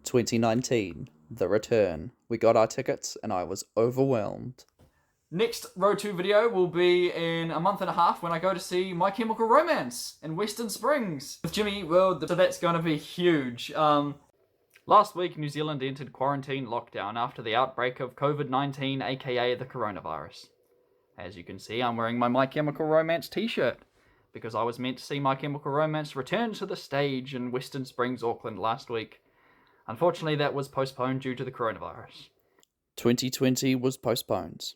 2019, The Return. We got our tickets and I was overwhelmed. Next Road 2 video will be in a month and a half when I go to see My Chemical Romance in Western Springs with Jimmy Eat World, so that's going to be huge. Last week, New Zealand entered quarantine lockdown after the outbreak of COVID-19, aka the coronavirus. As you can see, I'm wearing my Chemical Romance t-shirt because I was meant to see My Chemical Romance return to the stage in Western Springs, Auckland last week. Unfortunately, that was postponed due to the coronavirus. 2020 was postponed.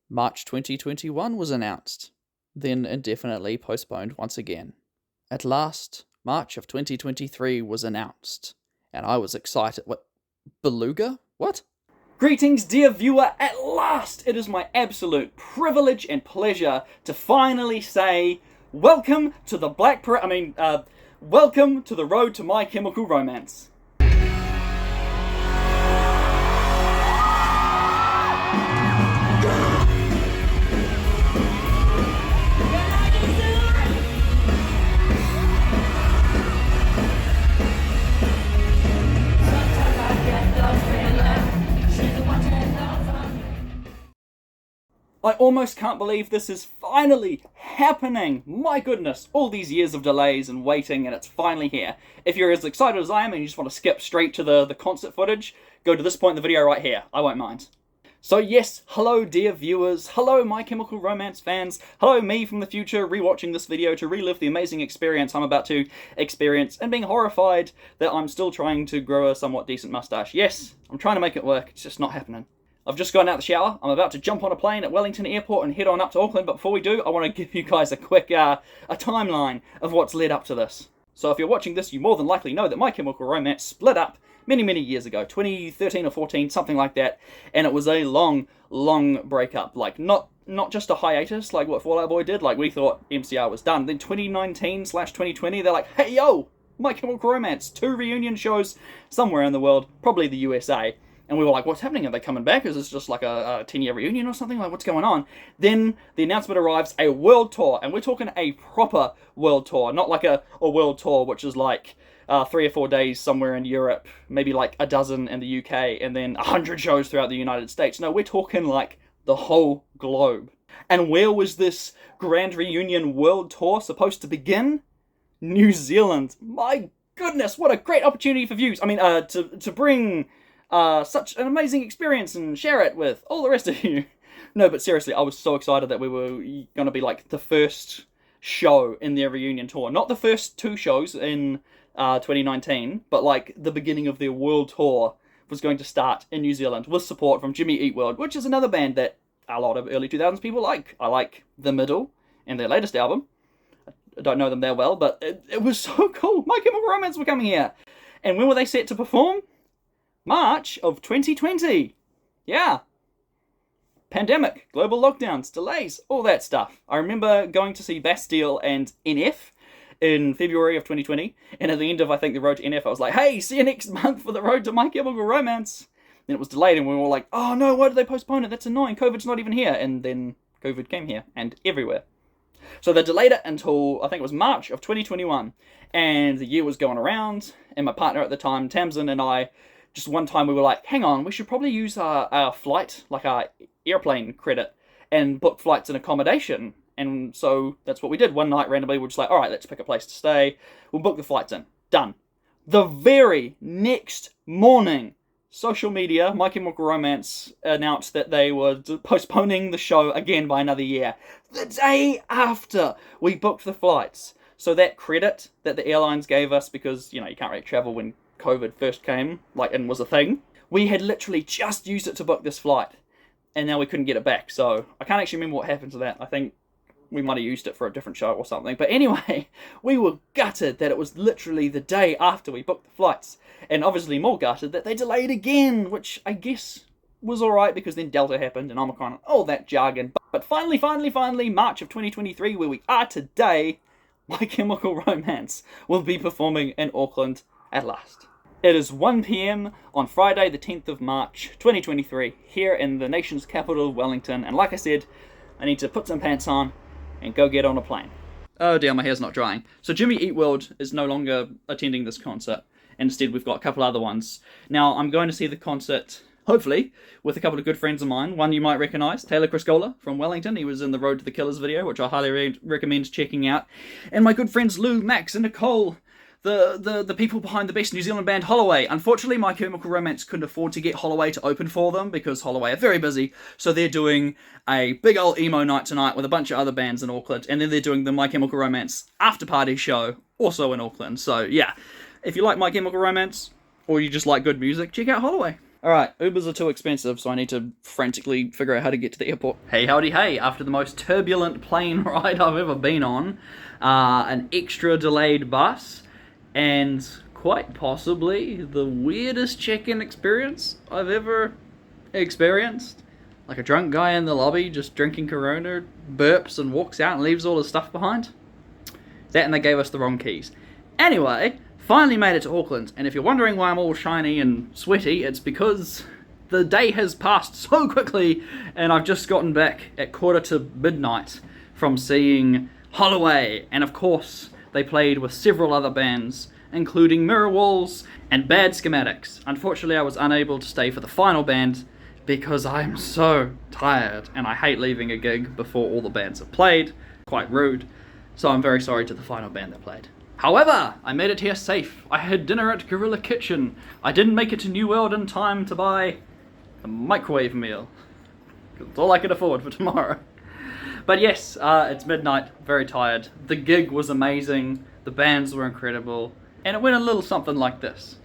March 2021 was announced, then indefinitely postponed once again. At last, March of 2023 was announced, and I was excited. What? Beluga? What? Greetings, dear viewer. At last, it is my absolute privilege and pleasure to finally say, welcome to the welcome to the road to My Chemical Romance. I almost can't believe this is finally happening. My goodness, all these years of delays and waiting, and it's finally here. If you're as excited as I am and you just want to skip straight to the concert footage, go to this point in the video right here. I won't mind. So yes, hello dear viewers, hello My Chemical Romance fans, hello me from the future rewatching this video to relive the amazing experience I'm about to experience and being horrified that I'm still trying to grow a somewhat decent mustache. Yes, I'm trying to make it work, it's just not happening. I've just gotten out of the shower, I'm about to jump on a plane at Wellington Airport and head on up to Auckland, but before we do, I want to give you guys a quick a timeline of what's led up to this. So if you're watching this, you more than likely know that My Chemical Romance split up many years ago, 2013 or 14, something like that, and it was a long breakup. Like, not just a hiatus like what Fall Out Boy did, like we thought MCR was done. Then 2019/2020, they're like, hey yo, My Chemical Romance, 2 reunion shows somewhere in the world, probably the USA. And we were like, what's happening? Are they coming back? Is this just like a 10-year reunion or something? Like, what's going on? Then the announcement arrives, a world tour. And we're talking a proper world tour. Not like a world tour, which is like 3 or 4 days somewhere in Europe. Maybe like a dozen in the UK. And then 100 shows throughout the United States. No, we're talking like the whole globe. And where was this grand reunion world tour supposed to begin? New Zealand. My goodness, what a great opportunity for views. I mean, to bring such an amazing experience and share it with all the rest of you. No, but seriously, I was so excited that we were going to be like the first show in their reunion tour. Not the first 2 shows in 2019, but like the beginning of their world tour was going to start in New Zealand with support from Jimmy Eat World, which is another band that a lot of early 2000s people like. I like The Middle and their latest album. I don't know them that well, but it was so cool. My Chemical Romance were coming here. And when were they set to perform? March of 2020. Yeah. Pandemic, global lockdowns, delays, all that stuff. I remember going to see Bastille and NF in February of 2020, and at the end of, I think, the road to NF, I was like, hey, see you next month for the road to My Chemical Romance. Then it was delayed, and we were all like, oh no, why did they postpone it? That's annoying, COVID's not even here. And then COVID came here, and everywhere. So they delayed it until, I think it was March of 2021, and the year was going around, and my partner at the time, Tamsin, and I, just one time we were like, hang on, we should probably use our flight, like our airplane credit, and book flights and accommodation. And so that's what we did. One night randomly, we're just like, all right, let's pick a place to stay. We'll book the flights in. Done. The very next morning, social media, My Chemical Romance announced that they were postponing the show again by another year. The day after we booked the flights. So that credit that the airlines gave us, because, you know, you can't really travel when COVID first came, like, and was a thing, we had literally just used it to book this flight, and now we couldn't get it back. So I can't actually remember what happened to that. I think we might have used it for a different show or something. But anyway, we were gutted that it was literally the day after we booked the flights, and obviously more gutted that they delayed again, which I guess was alright because then Delta happened and Omicron, all that jargon. But finally, March of 2023, where we are today, My Chemical Romance will be performing in Auckland at last. It is 1 PM on Friday the 10th of March 2023 here in the nation's capital, Wellington, and like I said, I need to put some pants on and go get on a plane. Oh dear, my hair's not drying. So Jimmy Eat World is no longer attending this concert, and instead we've got a couple other ones. Now, I'm going to see the concert, hopefully, with a couple of good friends of mine. One you might recognise, Taylor Criscola from Wellington. He was in the Road to the Killers video, which I highly recommend checking out. And my good friends Lou, Max, and Nicole, the people behind the best New Zealand band Holloway. Unfortunately, My Chemical Romance couldn't afford to get Holloway to open for them because Holloway are very busy, so they're doing a big old emo night tonight with a bunch of other bands in Auckland, and then they're doing the My Chemical Romance after party show, also in Auckland. So yeah, if you like My Chemical Romance, or you just like good music, check out Holloway. Alright, Ubers are too expensive, so I need to frantically figure out how to get to the airport. Hey, howdy hey, after the most turbulent plane ride I've ever been on, an extra delayed bus, and quite possibly the weirdest check-in experience I've ever experienced. Like a drunk guy in the lobby just drinking Corona, burps and walks out and leaves all his stuff behind. That and they gave us the wrong keys. Anyway, finally made it to Auckland, and if you're wondering why I'm all shiny and sweaty, it's because the day has passed so quickly, and I've just gotten back at midnight from seeing Holloway, and of course, they played with several other bands, including Mirror Walls and Bad Schematics. Unfortunately, I was unable to stay for the final band because I'm so tired, and I hate leaving a gig before all the bands have played. Quite rude. So I'm very sorry to the final band that played. However, I made it here safe. I had dinner at Gorilla Kitchen. I didn't make it to New World in time to buy a microwave meal. It's all I could afford for tomorrow. But yes, it's midnight, very tired. The gig was amazing, the bands were incredible, and it went a little something like this.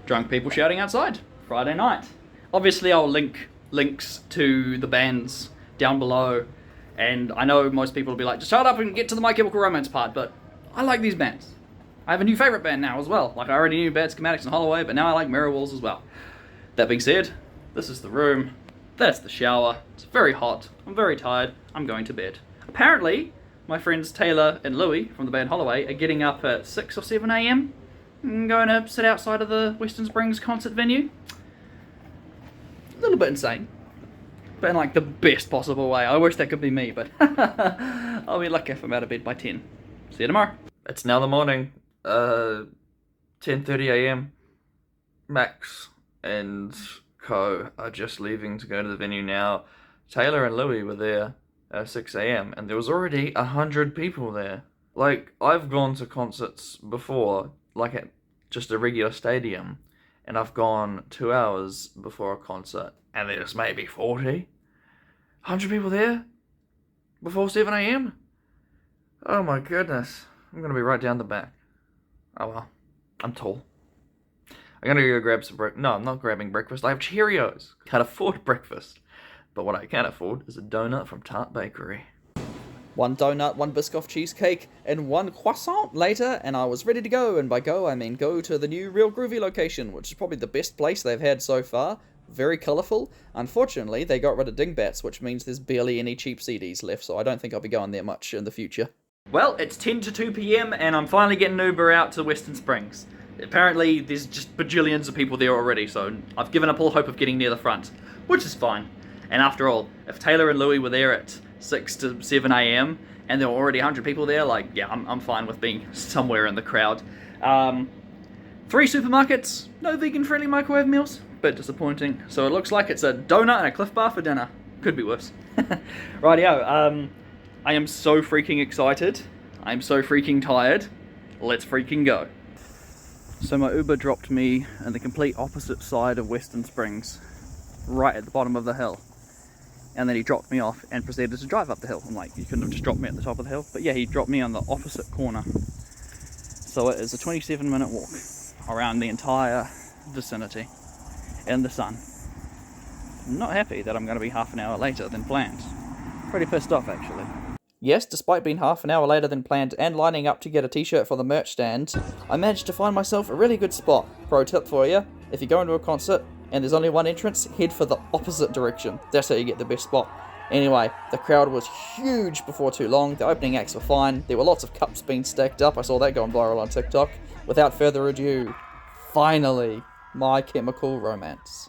Drunk people shouting outside, Friday night. Obviously I'll link links to the bands down below, and I know most people will be like, just shut up and get to the My Chemical Romance part, but I like these bands. I have a new favourite band now as well. Like, I already knew Bad Schematics and Holloway, but now I like Mirror Walls as well. That being said, this is the room, that's the shower, it's very hot, I'm very tired, I'm going to bed. Apparently, my friends Taylor and Louie from the band Holloway are getting up at 6 or 7 a.m. and going to sit outside of the Western Springs concert venue. A little bit insane, but in like the best possible way. I wish that could be me, but I'll be lucky if I'm out of bed by 10. See you tomorrow. It's now the morning, 10:30 a.m. Max and Co are just leaving to go to the venue now. Taylor and Louie were there at 6 a.m. and there was already 100 people there. Like, I've gone to concerts before, like at just a regular stadium, and I've gone 2 hours before a concert, and there's maybe 40, 100 people there before 7 a.m. Oh my goodness, I'm gonna be right down the back. Oh well, I'm tall. I'm gonna go grab some no, I'm not grabbing breakfast, I have Cheerios. Can't afford breakfast, but what I can afford is a donut from Tart Bakery. One donut, one Biscoff cheesecake, and one croissant later, and I was ready to go, and by go, I mean go to the new Real Groovy location, which is probably the best place they've had so far. Very colourful. Unfortunately, they got rid of dingbats, which means there's barely any cheap CDs left, so I don't think I'll be going there much in the future. Well, it's 10 to 2 p.m, and I'm finally getting an Uber out to Western Springs. Apparently, there's just bajillions of people there already, so I've given up all hope of getting near the front, which is fine. And after all, if Taylor and Louie were there at 6 to 7 a.m, and there were already 100 people there, like, yeah, I'm fine with being somewhere in the crowd. 3 supermarkets, no vegan-friendly microwave meals, bit disappointing. So it looks like it's a donut and a Cliff Bar for dinner. Could be worse. Rightio, I am so freaking excited. I'm so freaking tired. Let's freaking go. So my Uber dropped me on the complete opposite side of Western Springs, right at the bottom of the hill. And then he dropped me off and proceeded to drive up the hill. I'm like, you couldn't have just dropped me at the top of the hill. But yeah, he dropped me on the opposite corner. So it is a 27-minute walk around the entire vicinity in the sun. I'm not happy that I'm going to be half an hour later than planned. Pretty pissed off, actually. Yes, despite being half an hour later than planned and lining up to get a t-shirt for the merch stand, I managed to find myself a really good spot. Pro tip for you, if you go into a concert and there's only one entrance, head for the opposite direction. That's how you get the best spot. Anyway, the crowd was huge before too long, the opening acts were fine, there were lots of cups being stacked up, I saw that going viral on TikTok. Without further ado, finally, My Chemical Romance.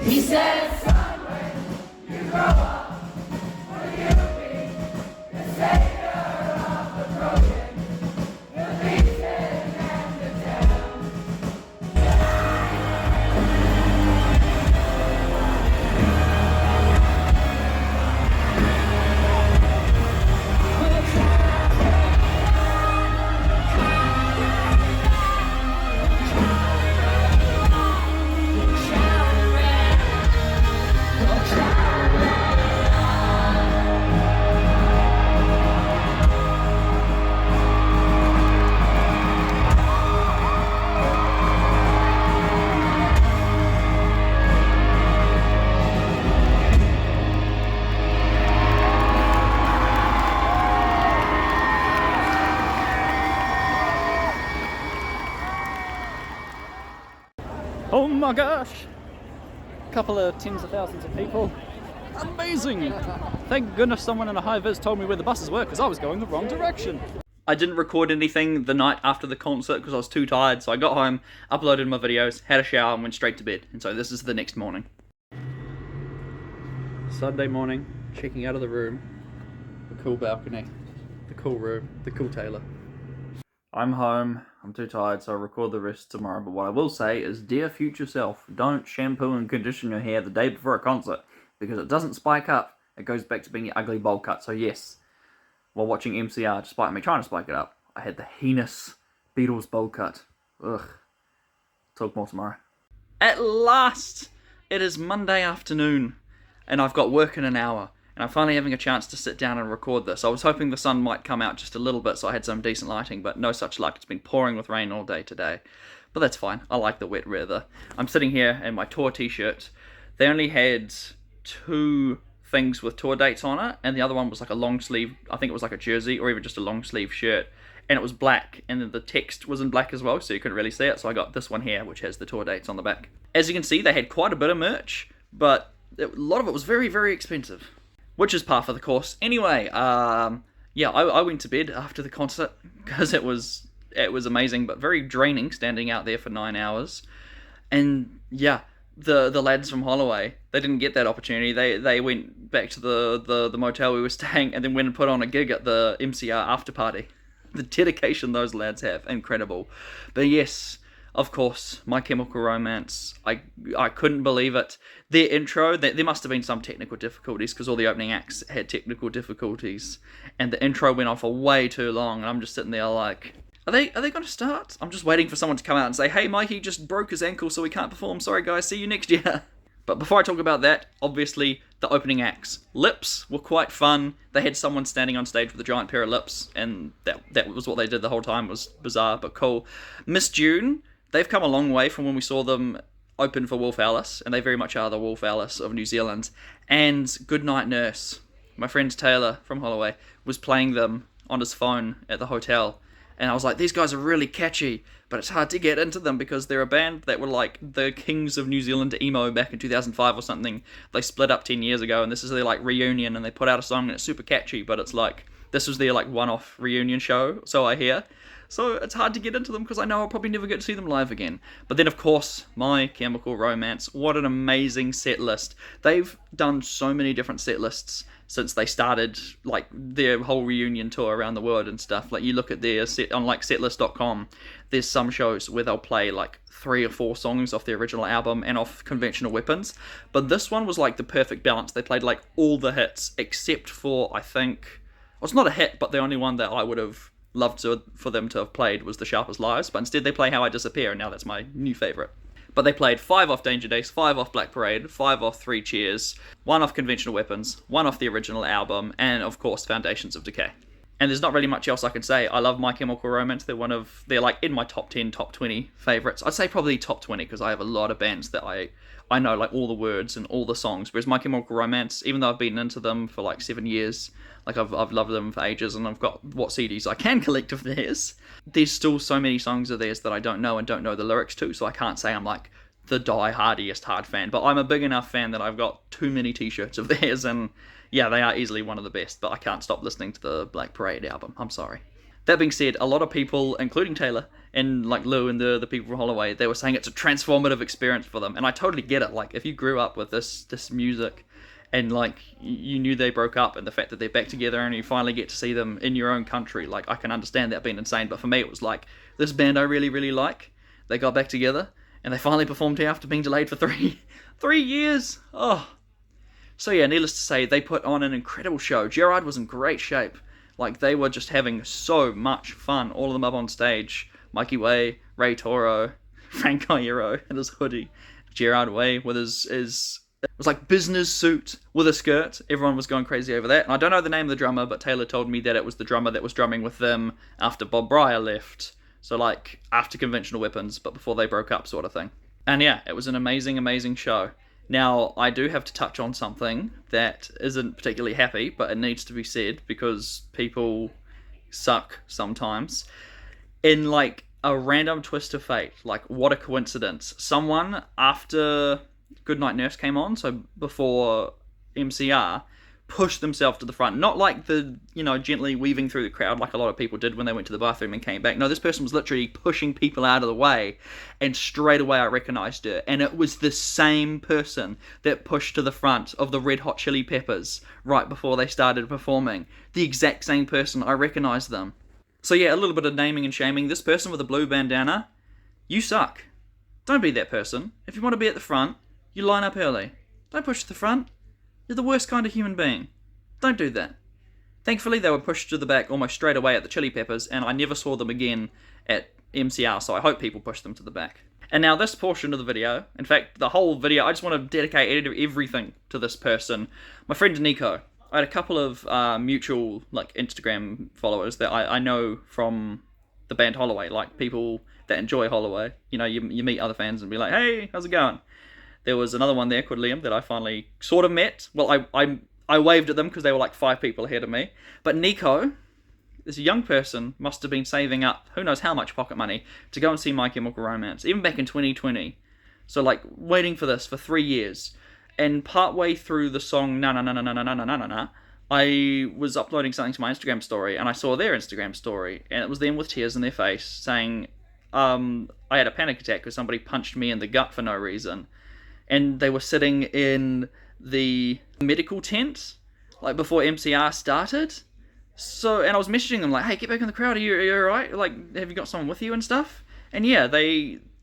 He said, son, when you grow up, will you be the savior of the broken, the beaten, and the down? Oh my gosh! A couple of tens of thousands of people. Amazing! Thank goodness someone in a high-vis told me where the buses were, because I was going the wrong direction. I didn't record anything the night after the concert because I was too tired, so I got home, uploaded my videos, had a shower, and went straight to bed. And so this is the next morning. Sunday morning, checking out of the room. The cool balcony. The cool room. The cool Taylor. I'm home. I'm too tired, so I'll record the rest tomorrow. But what I will say is, dear future self, don't shampoo and condition your hair the day before a concert, because it doesn't spike up. It goes back to being your ugly bowl cut. So yes, while watching MCR, despite me trying to spike it up, I had the heinous Beatles bowl cut. Ugh. Talk more tomorrow. At last! It is Monday afternoon, and I've got work in an hour. And I'm finally having a chance to sit down and record this. I was hoping the sun might come out just a little bit so I had some decent lighting, but no such luck. It's been pouring with rain all day today. But that's fine. I like the wet weather. I'm sitting here in my tour t-shirt. They only had 2 things with tour dates on it, and the other one was like a long sleeve, I think it was like a jersey, or even just a long sleeve shirt. And it was black, and then the text was in black as well, so you couldn't really see it. So I got this one here, which has the tour dates on the back. As you can see, they had quite a bit of merch, but a lot of it was very, very expensive. Which is par for the course. Anyway, yeah, I went to bed after the concert because it was amazing, but very draining standing out there for 9 hours. And yeah, the lads from Holloway, they didn't get that opportunity. They went back to the motel we were staying and then went and put on a gig at the MCR after party. The dedication those lads have, incredible. But yes, of course, My Chemical Romance, I couldn't believe it. Their intro, there must have been some technical difficulties because all the opening acts had technical difficulties. And the intro went on for way too long, and I'm just sitting there like, are they going to start? I'm just waiting for someone to come out and say, hey, Mikey just broke his ankle so he can't perform. Sorry guys, see you next year. But before I talk about that, obviously, the opening acts. Lips were quite fun. They had someone standing on stage with a giant pair of lips, and that was what they did the whole time. It was bizarre, but cool. Miss June, they've come a long way from when we saw them open for Wolf Alice, and they very much are the Wolf Alice of New Zealand. And Goodnight Nurse, my friend Taylor from Holloway, was playing them on his phone at the hotel. And I was like, these guys are really catchy, but it's hard to get into them because they're a band that were like the kings of New Zealand emo back in 2005 or something. They split up 10 years ago, and this is their like reunion, and they put out a song and it's super catchy, but it's like, this was their like one-off reunion show, so I hear. So it's hard to get into them because I know I'll probably never get to see them live again. But then, of course, My Chemical Romance. What an amazing set list. They've done so many different set lists since they started like their whole reunion tour around the world and stuff. Like you look at their set on like setlist.com, there's some shows where they'll play like 3 or 4 songs off the original album and off Conventional Weapons. But this one was like the perfect balance. They played like all the hits except for, I think, well, it's not a hit, but the only one that I would have loved for them to have played was The Sharpest Lives, but instead they play How I Disappear, and now that's my new favourite. But they played 5 off Danger Days, 5 off Black Parade, 5 off 3 Cheers, 1 off Conventional Weapons, 1 off the original album, and of course Foundations of Decay. And there's not really much else I can say. I love My Chemical Romance. They're like in my top 10, top 20 favourites. I'd say probably top 20 because I have a lot of bands that I know like all the words and all the songs. Whereas My Chemical Romance, even though I've been into them for like 7 years, like I've loved them for ages, and I've got what CDs I can collect of theirs, there's still so many songs of theirs that I don't know and don't know the lyrics to, so I can't say I'm like the die-hardiest hard fan, but I'm a big enough fan that I've got too many t-shirts of theirs, and yeah, they are easily one of the best, but I can't stop listening to the Black Parade album. I'm sorry. That being said, a lot of people, including Taylor and like Lou and the people from Holloway, they were saying it's a transformative experience for them, and I totally get it. Like, if you grew up with this music, and like you knew they broke up, and the fact that they're back together, and you finally get to see them in your own country, like I can understand that being insane. But for me, it was like, this band I really, really like, they got back together, and they finally performed here after being delayed for three years. Oh. So yeah, needless to say, they put on an incredible show. Gerard was in great shape. Like, they were just having so much fun. All of them up on stage. Mikey Way, Ray Toro, Frank Iero in his hoodie. Gerard Way with his it was like business suit with a skirt. Everyone was going crazy over that. And I don't know the name of the drummer, but Taylor told me that it was the drummer that was drumming with them after Bob Breyer left. So like after Conventional Weapons, but before they broke up, sort of thing. And yeah, it was an amazing, amazing show. Now, I do have to touch on something that isn't particularly happy, but it needs to be said because people suck sometimes. In like a random twist of fate, like what a coincidence. Someone, after Goodnight Nurse came on, so before MCR, pushed themselves to the front. Not like the, gently weaving through the crowd like a lot of people did when they went to the bathroom and came back. No, this person was literally pushing people out of the way, and straight away I recognised her. And it was the same person that pushed to the front of the Red Hot Chili Peppers right before they started performing. The exact same person. I recognised them. So yeah, a little bit of naming and shaming. This person with a blue bandana, you suck. Don't be that person. If you want to be at the front, you line up early. Don't push to the front. You're the worst kind of human being. Don't do that. Thankfully, they were pushed to the back almost straight away at the Chili Peppers, and I never saw them again at MCR, so I hope people push them to the back. And now this portion of the video, in fact, the whole video, I just want to dedicate everything to this person. My friend Nico. I had a couple of mutual like Instagram followers that I know from the band Holloway, like people that enjoy Holloway. You meet other fans and be like, hey, how's it going? There was another one there called Liam that I finally sort of met. Well, I waved at them because they were like 5 people ahead of me. But Nico, this young person, must have been saving up who knows how much pocket money to go and see My Chemical Romance, even back in 2020. So like waiting for this for 3 years. And partway through the song Na Na Na Na Na Na Na Na Na Na, I was uploading something to my Instagram story, and I saw their Instagram story, and it was them with tears in their face saying, I had a panic attack because somebody punched me in the gut for no reason. And they were sitting in the medical tent, like before MCR started. So, and I was messaging them like, hey, get back in the crowd, are you alright? Like, have you got someone with you and stuff? And yeah,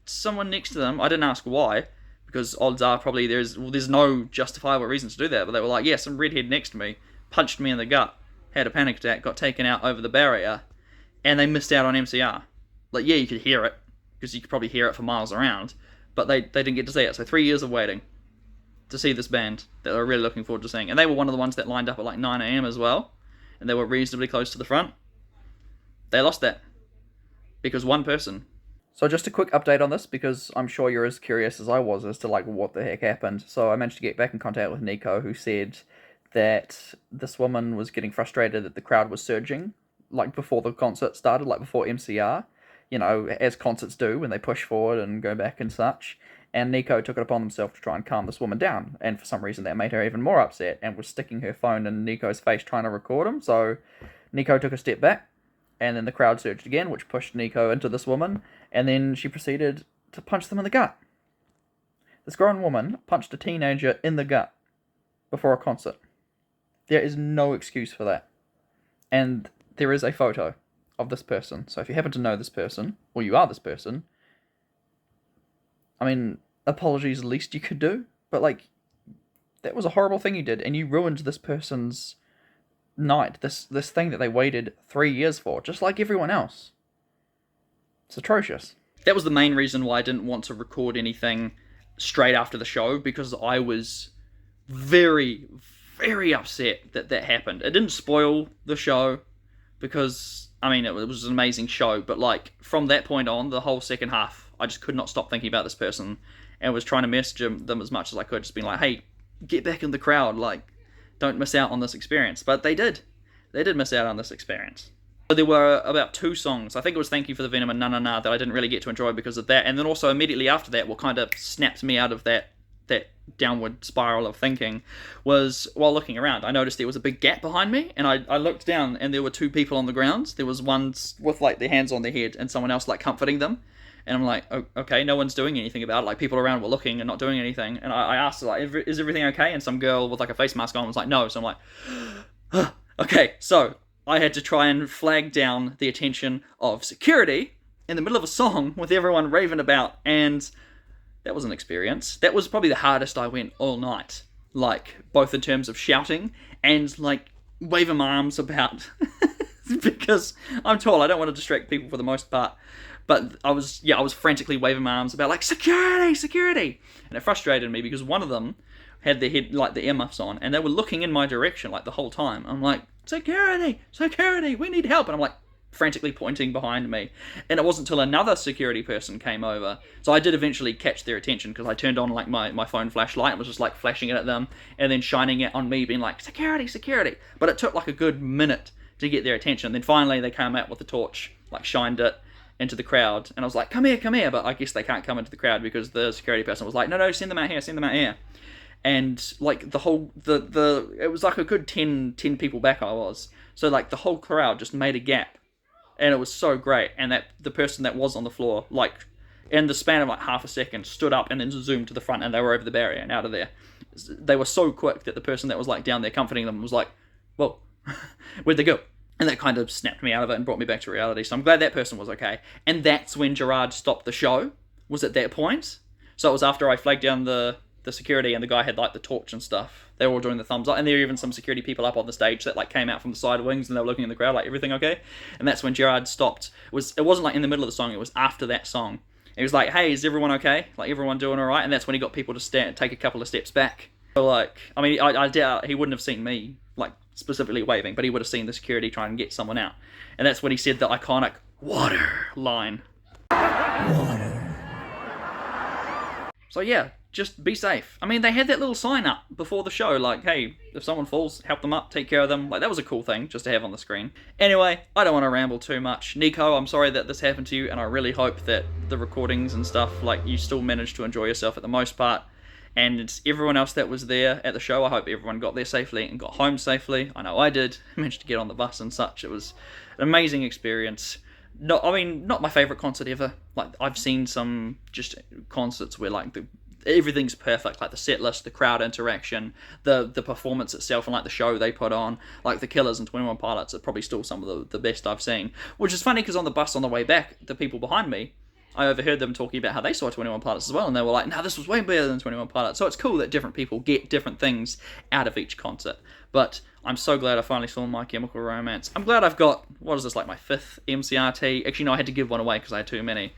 someone next to them, I didn't ask why, because odds are probably there's no justifiable reason to do that, but they were like, yeah, some redhead next to me punched me in the gut, had a panic attack, got taken out over the barrier, and they missed out on MCR. Like, yeah, you could hear it, because you could probably hear it for miles around, but they didn't get to see it. So 3 years of waiting to see this band that they were really looking forward to seeing. And they were one of the ones that lined up at like 9 a.m. as well, and they were reasonably close to the front. They lost that because one person. So just a quick update on this, because I'm sure you're as curious as I was as to like what the heck happened. So I managed to get back in contact with Nico, who said that this woman was getting frustrated that the crowd was surging, like before the concert started, like before MCR, as concerts do when they push forward and go back and such. And Nico took it upon himself to try and calm this woman down, and for some reason that made her even more upset and was sticking her phone in Nico's face trying to record him. So Nico took a step back, and then the crowd surged again, which pushed Nico into this woman, and then she proceeded to punch them in the gut. This grown woman punched a teenager in the gut before a concert. There is no excuse for that. And there is a photo of this person. So if you happen to know this person, or you are this person, I mean, apologies the least you could do, but like, that was a horrible thing you did, and you ruined this person's night, this thing that they waited 3 years for, just like everyone else. It's atrocious. That was the main reason why I didn't want to record anything straight after the show, because I was very, very upset that happened. It didn't spoil the show, because, I mean, it was an amazing show, but like, from that point on, the whole second half, I just could not stop thinking about this person, and was trying to message them as much as I could, just being like, hey, get back in the crowd, like, don't miss out on this experience. But they did. They did miss out on this experience. So there were about 2 songs. I think it was Thank You for the Venom and Na Na Na that I didn't really get to enjoy because of that. And then also immediately after that, what kind of snapped me out of that downward spiral of thinking was while looking around. I noticed there was a big gap behind me, and I looked down, and there were two people on the ground. There was one with like their hands on their head, and someone else like comforting them. And I'm like, oh, okay, no one's doing anything about it. Like, people around were looking and not doing anything. And I asked, like, is everything okay? And some girl with like a face mask on was like, no. So I'm like, okay. So I had to try and flag down the attention of security in the middle of a song with everyone raving about, and that was an experience. That was probably the hardest I went all night, like, both in terms of shouting and, like, waving my arms about, because I'm tall, I don't want to distract people for the most part, but I was frantically waving my arms about, like, security, security, and it frustrated me because one of them had their head, like, the earmuffs on, and they were looking in my direction, like, the whole time. I'm like, security, security, we need help, and I'm like, frantically pointing behind me, and it wasn't until another security person came over, so I did eventually catch their attention, because I turned on like my phone flashlight and was just like flashing it at them and then shining it on me, being like, security, security. But it took like a good minute to get their attention. Then finally they came out with the torch, like shined it into the crowd, and I was like, come here, but I guess they can't come into the crowd because the security person was like, no, send them out here. And like the whole it was like a good 10 people back I was, so like the whole crowd just made a gap. And it was so great, and that the person that was on the floor, like, in the span of like half a second, stood up and then zoomed to the front, and they were over the barrier and out of there. They were so quick that the person that was like down there comforting them was like, whoa, where'd they go? And that kind of snapped me out of it and brought me back to reality. So I'm glad that person was okay. And that's when Gerard stopped the show, was at that point. So it was after I flagged down the security, and the guy had like the torch and stuff. They were all doing the thumbs up, and there were even some security people up on the stage that like came out from the side wings, and they were looking in the crowd like, everything okay? And that's when Gerard stopped. It wasn't like in the middle of the song, it was after that song. He was like, hey, is everyone okay? Like, everyone doing alright? And that's when he got people to take a couple of steps back. So like, I mean, I doubt he wouldn't have seen me like specifically waving, but he would have seen the security try and get someone out. And that's when he said the iconic water line. Water. So yeah, just be safe. I mean, they had that little sign up before the show, like, hey, if someone falls, help them up, take care of them. Like, that was a cool thing just to have on the screen. Anyway, I don't want to ramble too much. Nico, I'm sorry that this happened to you, and I really hope that the recordings and stuff, like, you still managed to enjoy yourself at the most part. And it's everyone else that was there at the show, I hope everyone got there safely and got home safely. I know I did. I managed to get on the bus and such. It was an amazing experience. Not my favourite concert ever. Like, I've seen some just concerts where, like, everything's perfect, like the set list, the crowd interaction, the performance itself, and like the show they put on, like the Killers and 21 Pilots are probably still some of the best I've seen. Which is funny, because on the bus on the way back, the people behind me, I overheard them talking about how they saw 21 Pilots as well, and they were like, no, this was way better than 21 Pilots. So it's cool that different people get different things out of each concert. But I'm so glad I finally saw My Chemical Romance. I'm glad I've got, what is this, like my 5th MCRT? Actually, no, I had to give one away because I had too many.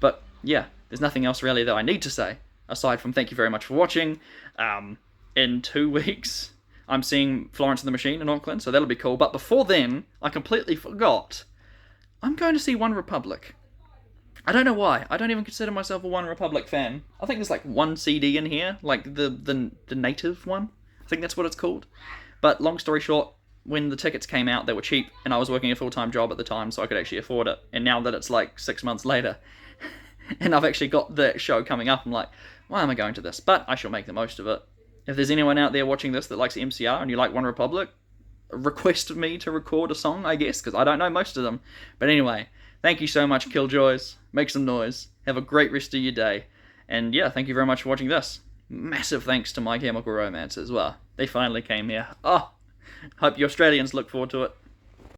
But yeah, there's nothing else really that I need to say, aside from thank you very much for watching. In 2 weeks, I'm seeing Florence and the Machine in Auckland, so that'll be cool. But before then, I completely forgot, I'm going to see One Republic. I don't know why. I don't even consider myself a One Republic fan. I think there's like one CD in here, like the native one. I think that's what it's called. But long story short, when the tickets came out, they were cheap, and I was working a full-time job at the time, so I could actually afford it. And now that it's like 6 months later, and I've actually got the show coming up, I'm like, why am I going to this? But I shall make the most of it. If there's anyone out there watching this that likes MCR and you like One Republic, request me to record a song, I guess, because I don't know most of them. But anyway, thank you so much, Killjoys. Make some noise. Have a great rest of your day. And yeah, thank you very much for watching this. Massive thanks to My Chemical Romance as well. They finally came here. Oh, hope you Australians look forward to it.